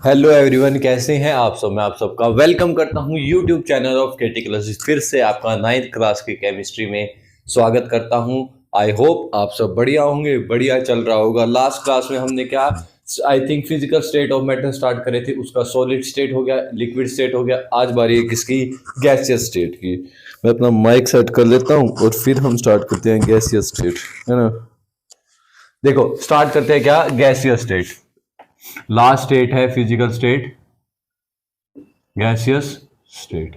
Hello everyone, कैसे हैं आप सब। मैं आप सबका वेलकम करता हूं YouTube channel of KT classes. फिर से आपका 9th क्लास की केमिस्ट्री में स्वागत करता हूं। आई होप आप सब बढ़िया होंगे, बढ़िया चल रहा होगा। लास्ट क्लास में हमने क्या, I think physical state of matter start करे थे, उसका सॉलिड स्टेट हो गया, लिक्विड स्टेट हो गया। आज बारी है किसकी, गैसियस स्टेट की। मैं अपना माइक सेट कर लेता हूँ और फिर हम स्टार्ट करते हैं गैसियस स्टेट, है ना। देखो स्टार्ट करते हैं क्या, गैसियस स्टेट। लास्ट स्टेट है फिजिकल स्टेट, गैसियस स्टेट।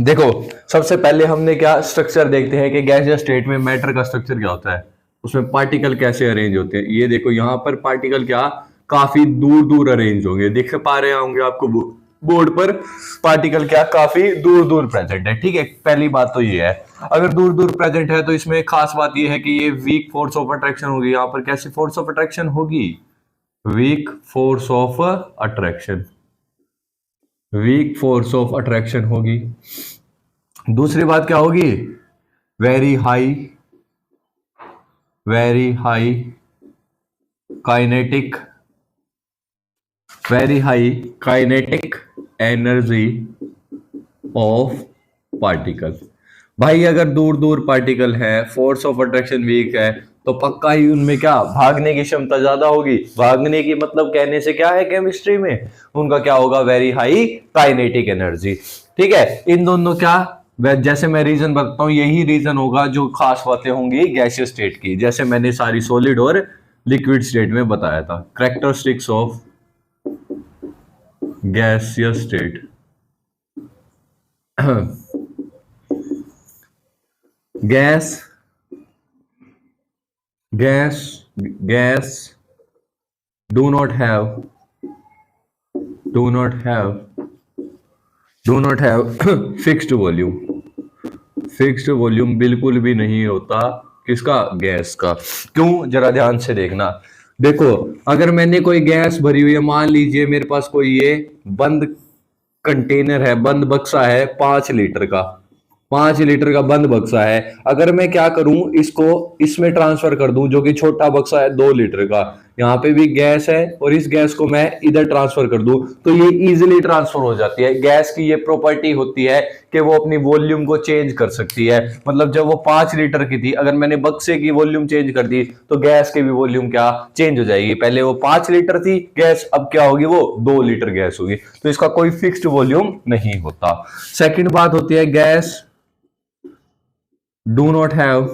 देखो सबसे पहले हमने क्या स्ट्रक्चर देखते हैं कि गैसियस स्टेट में मैटर का स्ट्रक्चर क्या होता है, उसमें पार्टिकल कैसे अरेंज होते हैं। ये देखो यहां पर पार्टिकल क्या काफी दूर दूर अरेंज होंगे, दिख पा रहे होंगे आपको बोर्ड पर। पार्टिकल क्या काफी दूर दूर प्रेजेंट है, ठीक है। पहली बात तो ये है, अगर दूर दूर प्रेजेंट है तो इसमें खास बात ये है कि ये वीक फोर्स ऑफ अट्रैक्शन होगी। यहां पर कैसी फोर्स ऑफ अट्रैक्शन होगी, weak force of attraction, weak force of attraction होगी। दूसरी बात क्या होगी, very high, very high kinetic, very high kinetic energy of particle. भाई अगर दूर दूर पार्टिकल है, फोर्स ऑफ अट्रैक्शन वीक है, तो पक्का ही उनमें क्या भागने की क्षमता ज्यादा होगी। भागने की मतलब कहने से क्या है केमिस्ट्री में, उनका क्या होगा, वेरी हाई काइनेटिक एनर्जी। ठीक है, इन दोनों क्या, जैसे मैं रीजन बताता हूं यही रीजन होगा जो खास बातें होंगी गैसियस स्टेट की, जैसे मैंने सारी सॉलिड और लिक्विड स्टेट में बताया था। Characteristics of gaseous state. Gas, gas, gas do not have, do not have, do not have fixed volume। Fixed volume बिल्कुल भी नहीं होता किसका, गैस का। क्यों, जरा ध्यान से देखना। देखो अगर मैंने कोई गैस भरी हुई है, मान लीजिए मेरे पास कोई ये बंद कंटेनर है, बंद बक्सा है 5 लीटर का, 5 लीटर का बंद बक्सा है। अगर मैं क्या करूं, इसको इसमें ट्रांसफर कर दूं, जो कि छोटा बक्सा है 2 लीटर का, यहाँ पे भी गैस है और इस गैस को मैं इधर ट्रांसफर कर दूं, तो ये इजीली ट्रांसफर हो जाती है। गैस की ये प्रॉपर्टी होती है कि वो अपनी वॉल्यूम को चेंज कर सकती है। मतलब जब वो 5 लीटर की थी, अगर मैंने बक्से की वॉल्यूम चेंज कर दी तो गैस की भी वॉल्यूम क्या चेंज हो जाएगी। पहले वो 5 लीटर थी गैस, अब क्या होगी, वो 2 लीटर गैस होगी। तो इसका कोई फिक्स्ड वॉल्यूम नहीं होता। सेकेंड बात होती है, gas do not have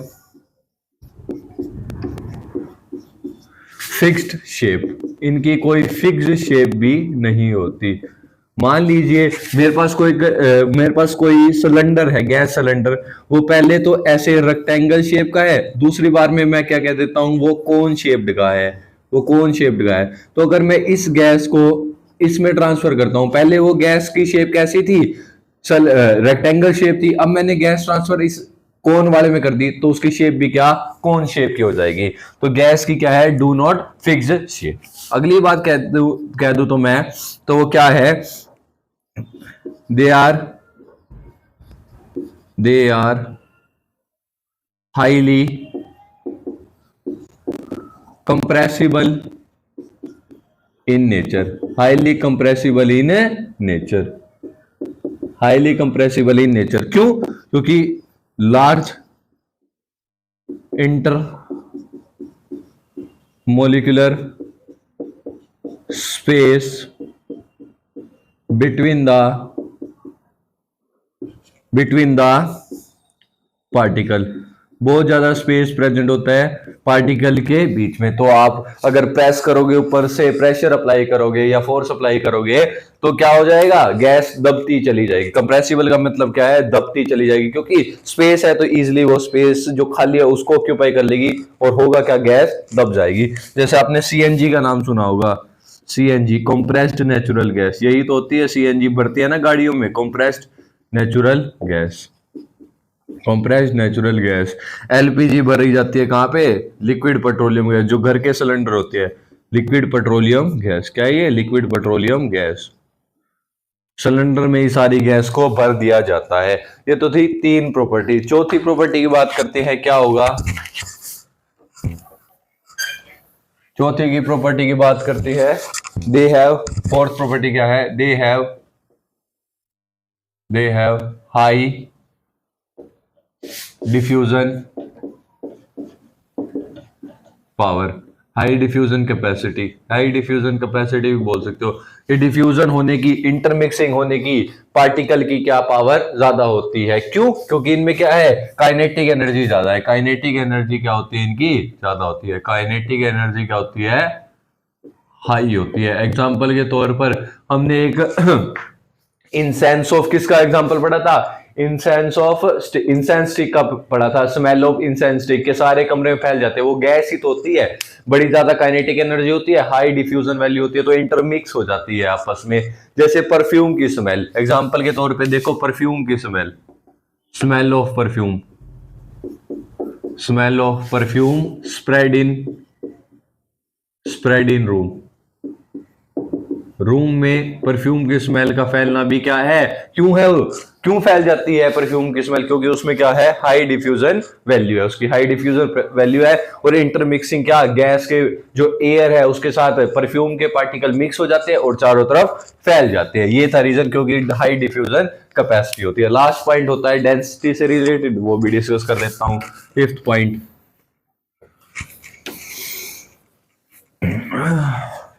fixed shape, इनकी कोई फिक्स्ड शेप भी नहीं होती। मान लीजिए मेरे पास कोई सिलेंडर है, गैस सिलेंडर, वो पहले तो ऐसे रेक्टेंगल शेप का है, दूसरी बार में मैं क्या कह देता हूं, वो कोन शेप्ड का है, वो कोन शेप्ड का है। तो अगर मैं इस गैस को इसमें ट्रांसफर करता हूं, पहले वो गैस की शेप कैसी थी, रेक्टेंगल शेप थी, अब मैंने गैस ट्रांसफर इस कोन वाले में कर दी तो उसकी शेप भी क्या कोन शेप की हो जाएगी। तो गैस की क्या है, डू नॉट फिक्स्ड शेप। अगली बात कह दू तो मैं, तो वो क्या है, they are highly compressible in nature, highly compressible in nature, highly compressible in nature. क्यों, क्योंकि large intermolecular space between the particle, बहुत ज्यादा स्पेस प्रेजेंट होता है पार्टिकल के बीच में। तो आप अगर प्रेस करोगे, ऊपर से प्रेशर अप्लाई करोगे या फोर्स अप्लाई करोगे, तो क्या हो जाएगा, गैस दबती चली जाएगी। कंप्रेसिबल का मतलब क्या है, दबती चली जाएगी, क्योंकि स्पेस है तो इजीली वो स्पेस जो खाली है उसको ऑक्यूपाई कर लेगी और होगा क्या, गैस दब जाएगी। जैसे आपने सीएनजी का नाम सुना होगा, सीएनजी कंप्रेस्ड नेचुरल गैस, यही तो होती है। सीएनजी बढ़ती है ना गाड़ियों में, compressed natural gas, compressed natural gas. LPG भरी जाती है कहां पे, लिक्विड पेट्रोलियम गैस, जो घर के सिलेंडर होते हैं, लिक्विड पेट्रोलियम गैस। क्या है ये, लिक्विड पेट्रोलियम गैस। सिलेंडर में ही सारी गैस को भर दिया जाता है। ये तो थी 3 प्रॉपर्टी। चौथी प्रॉपर्टी की बात करते हैं, क्या होगा, चौथी की प्रॉपर्टी की बात करती है, दे हैव, फोर्थ प्रॉपर्टी क्या है, they have high diffusion power, high diffusion capacity, high diffusion capacity भी बोल सकते हो। ये डिफ्यूजन होने की, इंटरमिक्सिंग होने की पार्टिकल की क्या पावर ज्यादा होती है, क्यों? क्योंकि इनमें क्या है, काइनेटिक एनर्जी ज्यादा है। काइनेटिक एनर्जी क्या होती है इनकी, ज्यादा होती है। काइनेटिक एनर्जी क्या होती है, हाई होती है। एग्जांपल के तौर पर हमने एक इंसेंस ऑफ किसका एग्जांपल पढ़ा था, इंसेंस स्टिक का पढ़ा था। स्मेल ऑफ इंसेंस स्टिक के सारे कमरे में फैल जाते हैं, वो गैस ही तो होती है, बड़ी ज्यादा काइनेटिक एनर्जी होती है, हाई डिफ्यूजन वैल्यू होती है, तो इंटरमिक्स हो जाती है आपस में। जैसे परफ्यूम की स्मेल, एग्जांपल के तौर पे देखो, परफ्यूम की smell, smell of perfume, smell of perfume spread in room में परफ्यूम की स्मेल का फैलना भी क्या है, क्यों है, क्यों फैल जाती है परफ्यूम की स्मेल, क्योंकि उसमें क्या है, हाई डिफ्यूजन वैल्यू है, उसकी हाई डिफ्यूजन वैल्यू है। और इंटरमिक्सिंग क्या, गैस के जो एयर है उसके साथ परफ्यूम के पार्टिकल मिक्स हो जाते हैं और चारों तरफ फैल जाते हैं। ये था रीजन, क्योंकि हाई डिफ्यूजन कैपेसिटी होती है। लास्ट पॉइंट होता है डेंसिटी से रिलेटेड, वो भी डिस्कस कर लेता हूं। Fifth point,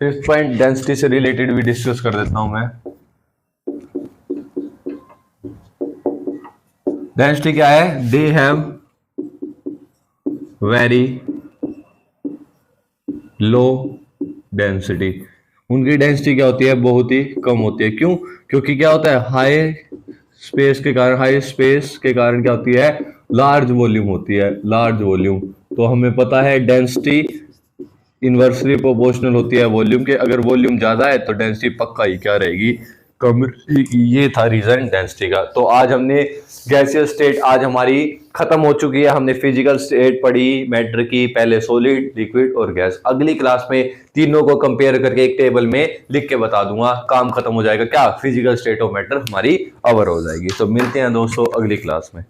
fifth point density से रिलेटेड भी डिस्कस कर देता हूं मैं। डेंसिटी क्या है, they have very low density, उनकी डेंसिटी क्या होती है, बहुत ही कम होती है। क्यों? क्योंकि क्या होता है, हाई स्पेस के कारण क्या होती है, लार्ज वॉल्यूम होती है, लार्ज वॉल्यूम। तो हमें पता है डेंसिटी इनवर्सली प्रोपोर्शनल होती है वॉल्यूम के, अगर वॉल्यूम ज्यादा है तो डेंसिटी पक्का ही क्या रहेगी, कम रहेगी। ये था रीजन डेंसिटी का। तो आज हमने गैसियस स्टेट आज हमारी खत्म हो चुकी है। हमने फिजिकल स्टेट पढ़ी मैटर की, पहले सॉलिड, लिक्विड और गैस। अगली क्लास में तीनों को कंपेयर करके एक टेबल में लिख के बता दूंगा, काम खत्म हो जाएगा, क्या फिजिकल स्टेट ऑफ मैटर हमारी कवर हो जाएगी। तो मिलते हैं दोस्तों अगली क्लास में।